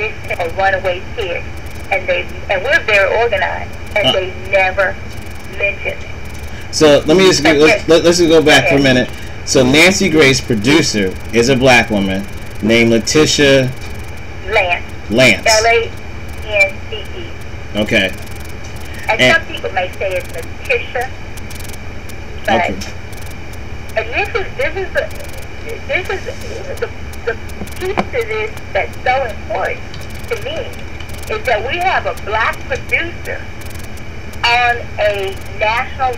missing or runaway kids, and we're very organized, and they never mention it. So let me just let's just go back for a minute. So Nancy Grace, producer, is a black woman named Letitia Lance. L-A-N-C-E. Okay. And some people may say it's Letitia, but and this is the piece to this that's so important to me is that we have a black producer on a national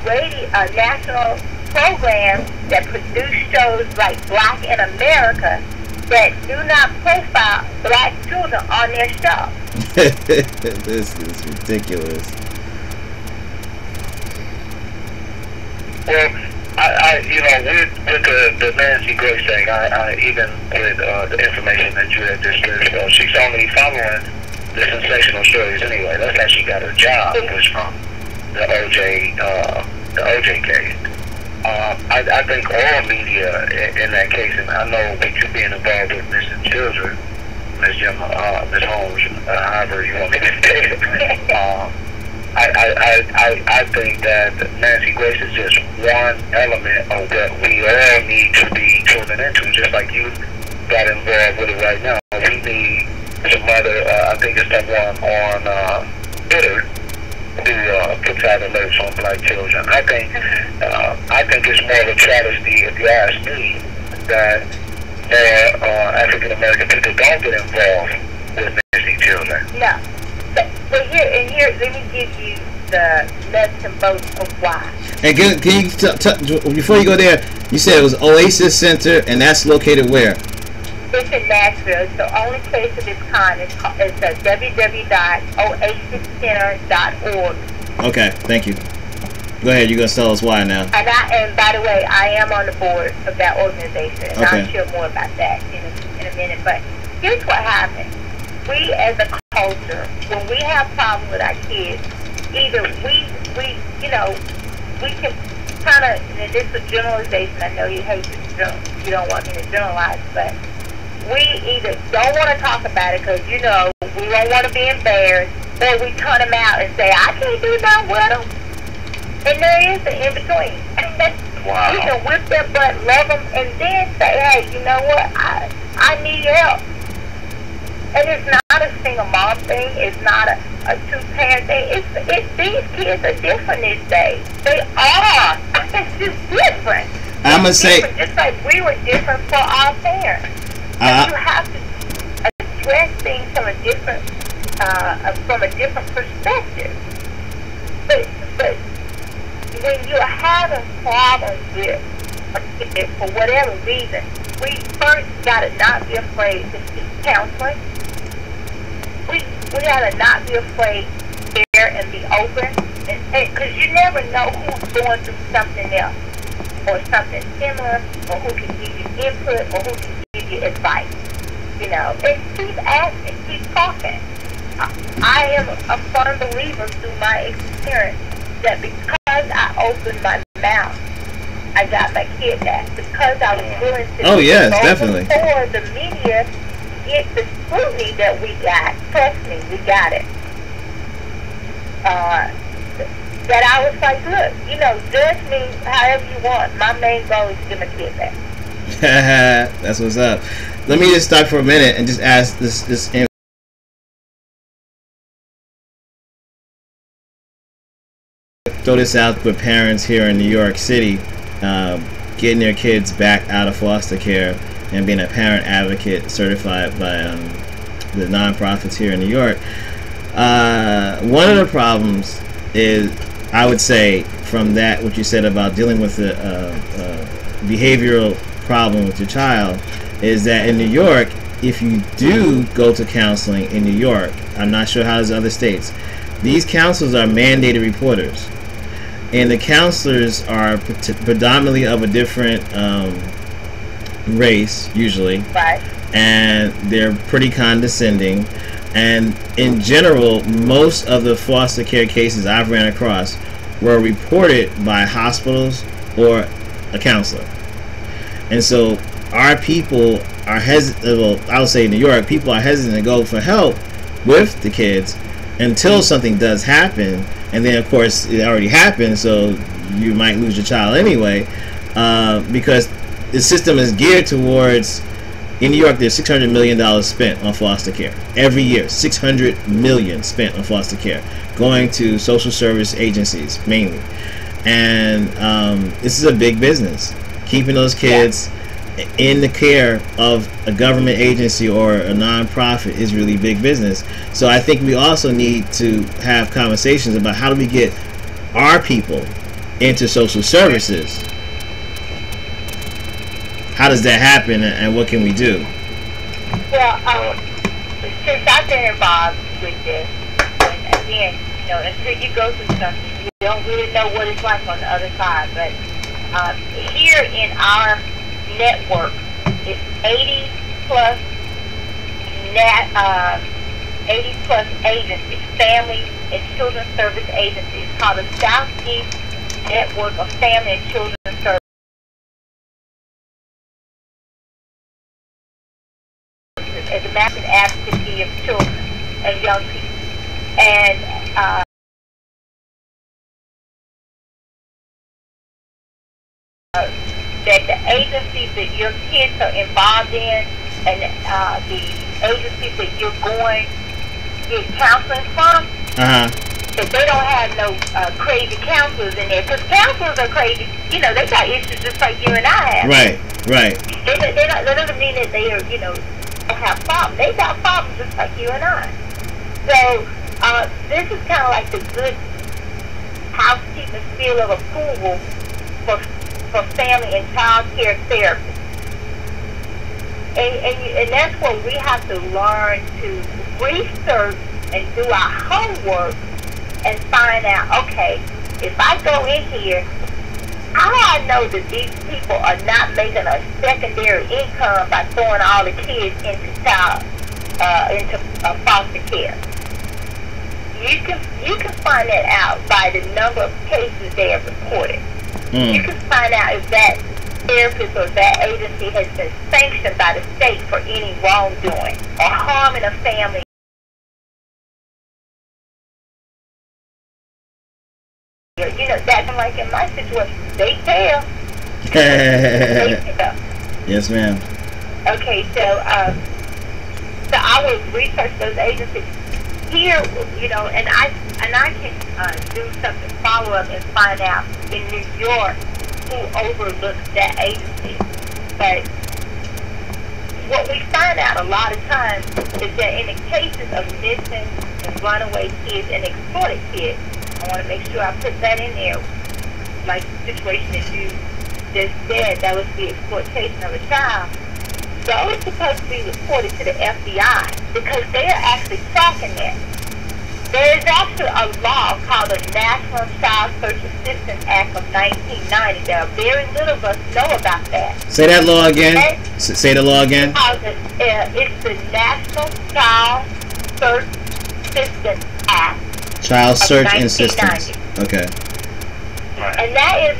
program that produce shows like Black in America that do not profile black children on their show. This is ridiculous. Well, with the Nancy Grace thing, even with the information that you had just said, she's only following the sensational stories anyway. That's how she got her job, was from the OJ case. I think all media in that case, and I know with you being involved with missing children, Miss Genma, Miss Holmes, however you want me to say it, I think that Nancy Grace is just one element of what we all need to be tuning into, just like you got involved with it right now. We need some other, I think it's someone on Twitter who puts out alerts on black children. I think it's more of a travesty, if you ask me, that African American people don't get involved with missing children. No. But here, let me give you the nuts and bolts of why. And can you before you go there, you said it was Oasis Center, and that's located where? It's in Nashville. It's the only place of its kind. It's www.oasiscenter.org. Okay, thank you. Go ahead. You're gonna tell us why now. And by the way, I am on the board of that organization, and okay. I'll share more about that in a minute. But here's what happens. We as a culture, when we have problems with our kids, either we can kind of, and this is a generalization, I know you hate to, you don't want me to generalize, but we either don't want to talk about it because, we don't want to be embarrassed, or we turn them out and say, I can't do nothing with them. And there is an in-between. Wow. We can whip their butt, love them, and then say, hey, you know what, I need help. And it's not a single mom thing. It's not a two-parent thing. These kids are different these days. They are. It's just different. I'm going to say... Just like we were different for our parents. You have to address things from a different perspective. But when you're having problems with for whatever reason, we first got to not be afraid to seek counseling. We got to not be afraid to share and be open, because you never know who's going through something else or something similar, or who can give you input or who can give you advice. And keep asking, keep talking. I am a firm believer through my experience that because I opened my mouth, I got my kid back. Because I was willing to go definitely. before the media get the scrutiny that we got. Trust me, we got it. That I was like, look, judge me however you want. My main goal is to get my kid back. That's what's up. Let me just stop for a minute and just ask this throw this out with parents here in New York City, getting their kids back out of foster care and being a parent advocate certified by the nonprofits here in New York. One of the problems is, I would say, from that, what you said about dealing with the behavioral problem with your child, is that in New York, if you do go to counseling in New York, I'm not sure how it's other states, these counselors are mandated reporters. And the counselors are predominantly of a different race, usually. Right. And they're pretty condescending. And in general, most of the foster care cases I've ran across were reported by hospitals or a counselor. And so our people are hesitant. Well, I would say in New York, people are hesitant to go for help with the kids until something does happen, and then of course it already happened, so you might lose your child anyway, because the system is geared towards. In New York, there's $600 million spent on foster care every year. $600 million spent on foster care, going to social service agencies mainly, and this is a big business. Keeping those kids in the care of a government agency or a nonprofit is really big business. So I think we also need to have conversations about how do we get our people into social services. How does that happen, and what can we do? Well, since I've been involved with this, and again, until you go through something, you don't really know what it's like on the other side. But here in our network, it's 80 plus agencies, family and children's service agencies, called the Southeast Network of Family and Children's Service. As a massive advocacy of children and young people, and that the agencies that your kids are involved in, and the agencies that you're going to get counseling from, that they don't have no crazy counselors in there, because counselors are crazy. They got issues just like you and I have. Right. That doesn't mean that they are, don't have problems. They got problems just like you and I. So this is kind of like the good housekeeping seal of approval for family and child care therapy. And that's what we have to learn to research and do our homework and find out, okay, if I go in here, how do I know that these people are not making a secondary income by throwing all the kids into foster care? You can find that out by the number of cases they have reported. You can find out if that therapist or that agency has been sanctioned by the state for any wrongdoing or harming a family. That's like in my situation, they tell. Yes, ma'am. Okay, so I would research those agencies here, and I can do something follow up and find out in New York who overlooks that agency. But what we find out a lot of times is that in the cases of missing and runaway kids and exploited kids, I want to make sure I put that in there, like the situation that you just said, that was the exploitation of a child. Those are supposed to be reported to the FBI because they are actually tracking that. There is actually a law called the National Child Search Assistance Act of 1990. There are very little of us know about that. Say that law again. Say the law again. It's the National Child Search Assistance Act. Child Search Assistance. Okay. And that is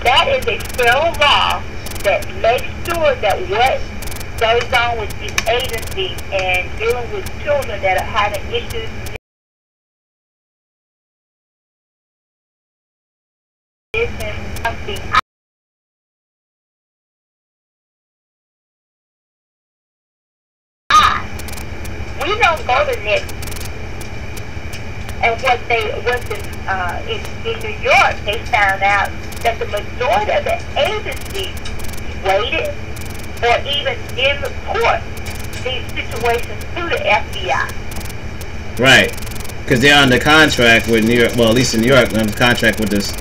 that is a federal law that makes sure that what goes on with these agencies and dealing with children that are having issues. We don't go to next. And in New York, they found out that the majority of the agencies waited or even didn't report these situations to the FBI. Right, because they're under contract with New York. Well, at least in New York, they're under contract with this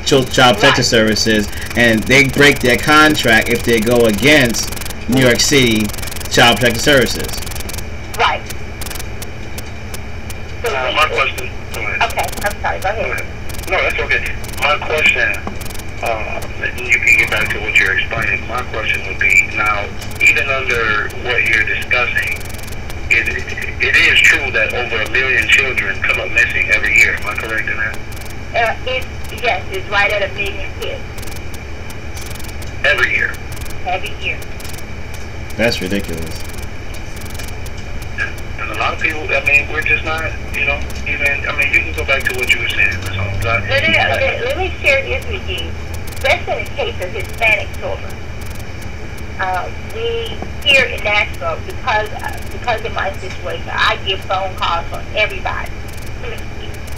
Child Protective Services, and they break their contract if they go against New York City Child Protective Services. Right. So my question. Okay, I'm sorry. Go ahead. No, that's okay. My question, you can get back to what you're explaining. My question would be, now, even under what you're discussing, it is true that over 1 million children come up missing every year. Am I correct in that? Yes, it's right at 1 million kids. Every year? every year. That's ridiculous. And a lot of people, I mean, we're just not, you know, even, I mean, you can go back to what you were saying. So, let me share this with you. Especially in the case of Hispanic children. We here in Nashville, because of my situation, I get phone calls from everybody.